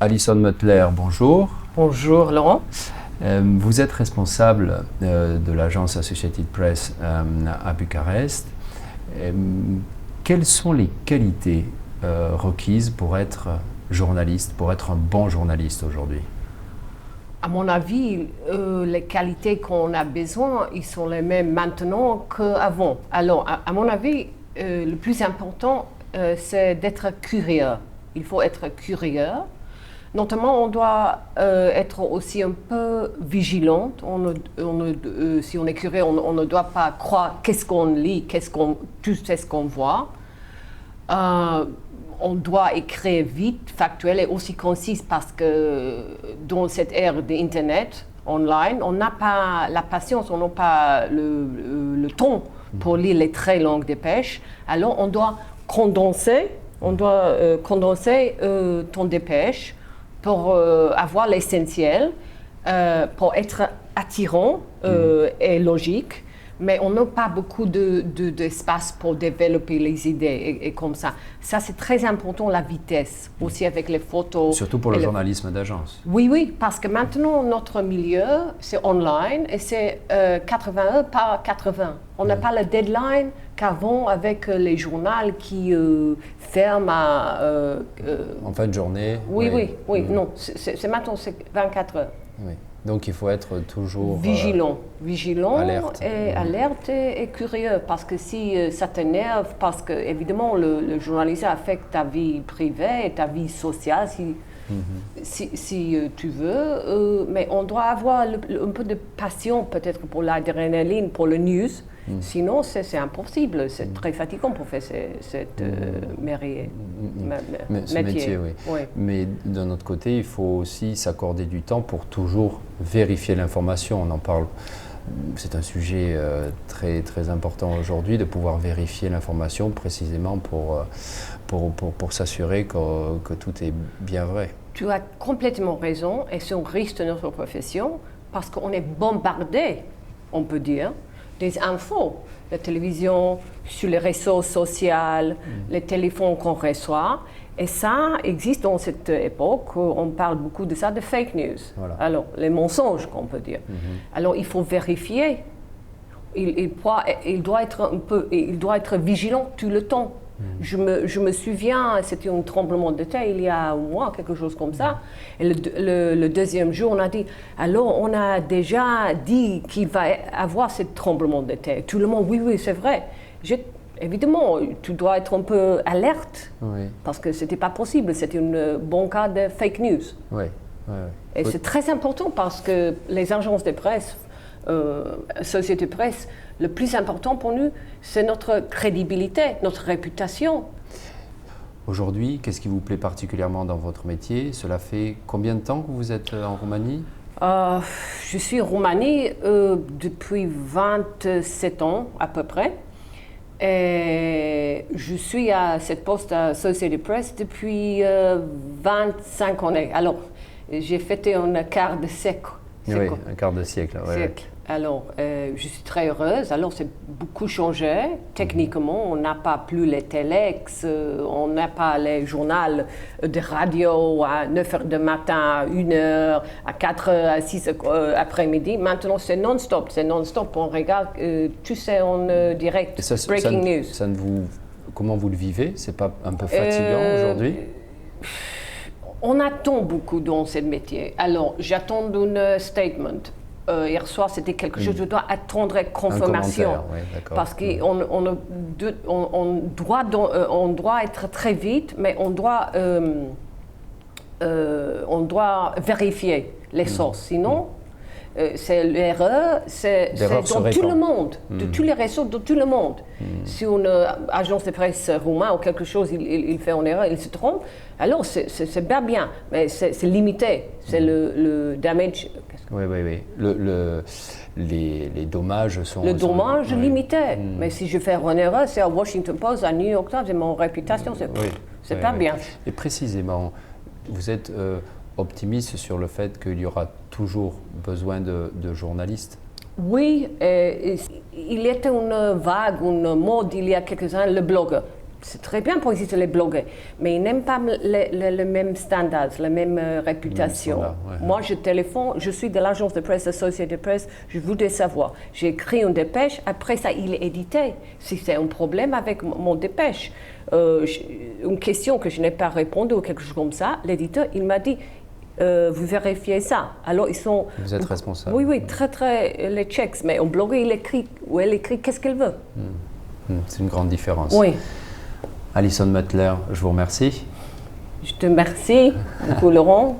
Alison Mutler, bonjour. Bonjour Laurent. Vous êtes responsable de l'agence Associated Press à Bucarest. Quelles sont les qualités requises pour être journaliste, pour être un bon journaliste aujourd'hui? À mon avis, les qualités qu'on a besoin, ils sont les mêmes maintenant qu'avant. Alors, à mon avis, le plus important, c'est d'être curieux. Il faut être curieux. Notamment, on doit être aussi un peu vigilant. Si on est curieux, on ne doit pas croire qu'est-ce qu'on lit, tout ce qu'on voit. On doit écrire vite, factuel et aussi concis parce que dans cette ère d'Internet, online, on n'a pas la patience, on n'a pas le temps pour lire les très longues dépêches. Alors, on doit condenser ton dépêche pour avoir l'essentiel, pour être attirant et logique, mais on n'a pas beaucoup d'espace pour développer les idées et comme ça. Ça, c'est très important, la vitesse, aussi avec les photos. Surtout pour le journalisme d'agence. Oui, parce que maintenant, notre milieu, c'est online et c'est 80 heures par 80. On n'a pas le deadline qu'avant avec les journaux qui ferment en fin de journée. Oui, non, c'est maintenant, c'est 24 heures. Oui. Donc il faut être toujours vigilant, alerte. Alerte et curieux, parce que si ça t'énerve, parce que évidemment le journalisme affecte ta vie privée et ta vie sociale, si tu veux, mais on doit avoir un peu de passion peut-être pour l'adrénaline, pour le news. Sinon, c'est impossible, c'est très fatigant pour faire cette métier. Oui. Mais d'un autre côté, il faut aussi s'accorder du temps pour toujours vérifier l'information. On en parle, c'est un sujet très, très important aujourd'hui, de pouvoir vérifier l'information précisément pour s'assurer que tout est bien vrai. Tu as complètement raison, et c'est un risque de notre profession, parce qu'on est bombardé, on peut dire, des infos, la télévision, sur les réseaux sociaux, les téléphones qu'on reçoit. Et ça existe dans cette époque, on parle beaucoup de ça, de fake news. Voilà. Alors, les mensonges qu'on peut dire. Alors, il faut vérifier. Il doit être vigilant tout le temps. Je me souviens, c'était un tremblement de terre il y a un mois, quelque chose comme ça. Et le deuxième jour, on a dit, alors on a déjà dit qu'il va y avoir ce tremblement de terre. Tout le monde, oui, c'est vrai. Évidemment, tu dois être un peu alerte, parce que ce n'était pas possible. C'était un bon cas de fake news. Et c'est très important parce que les agences de presse, société de presse, le plus important pour nous, c'est notre crédibilité, notre réputation. Aujourd'hui, qu'est-ce qui vous plaît particulièrement dans votre métier? Cela fait combien de temps que vous êtes en Roumanie? Je suis en Roumanie depuis 27 ans à peu près. Et je suis à cette poste à Associated Press depuis 25 ans. Alors, j'ai fêté un quart de siècle. Oui, un quart de siècle. Alors, je suis très heureuse. Alors, c'est beaucoup changé. Techniquement, on n'a pas plus les téléx, on n'a pas les journaux de radio à 9h du matin, à 1h, à 4h, à 6h après-midi. Maintenant, c'est non-stop. On regarde tout ça en direct, breaking news. Comment vous le vivez? C'est pas un peu fatigant aujourd'hui? On attend beaucoup dans ce métier. Alors, j'attends un statement. Hier soir, c'était quelque chose, je dois attendre confirmation. Parce qu'on doit être très vite, mais on doit vérifier les sources. Sinon, c'est l'erreur, c'est dans tout le monde, de tous les réseaux, de tout le monde. Si une agence de presse roumaine ou quelque chose, il fait une erreur, il se trompe, alors c'est bien, mais c'est limité, c'est le damage. Oui. Les dommages sont... Le dommage limité, mais si je fais une erreur, c'est à Washington Post, à New York Times, c'est mon réputation, c'est pas bien. Et précisément, vous êtes optimiste sur le fait qu'il y aura toujours besoin de journalistes? Oui, il y a une vague, une mode il y a quelques années, le blogueur. c'est très bien pour exister les blogueurs, mais ils n'aiment pas le même standard, la même réputation. Moi, je téléphone, je suis de l'agence de presse Associated Press, je voudrais savoir. J'ai écrit une dépêche, après ça, il est édité. Si c'est un problème avec mon dépêche, une question que je n'ai pas répondu ou quelque chose comme ça, l'éditeur, il m'a dit, vous vérifiez ça. Alors, ils sont... Vous êtes responsable. Oui, très, les checks. Mais un blogueur, il écrit, ou elle écrit qu'est-ce qu'elle veut. C'est une grande différence. Oui. Alison Mutler, je vous remercie. Je te remercie beaucoup, Laurent.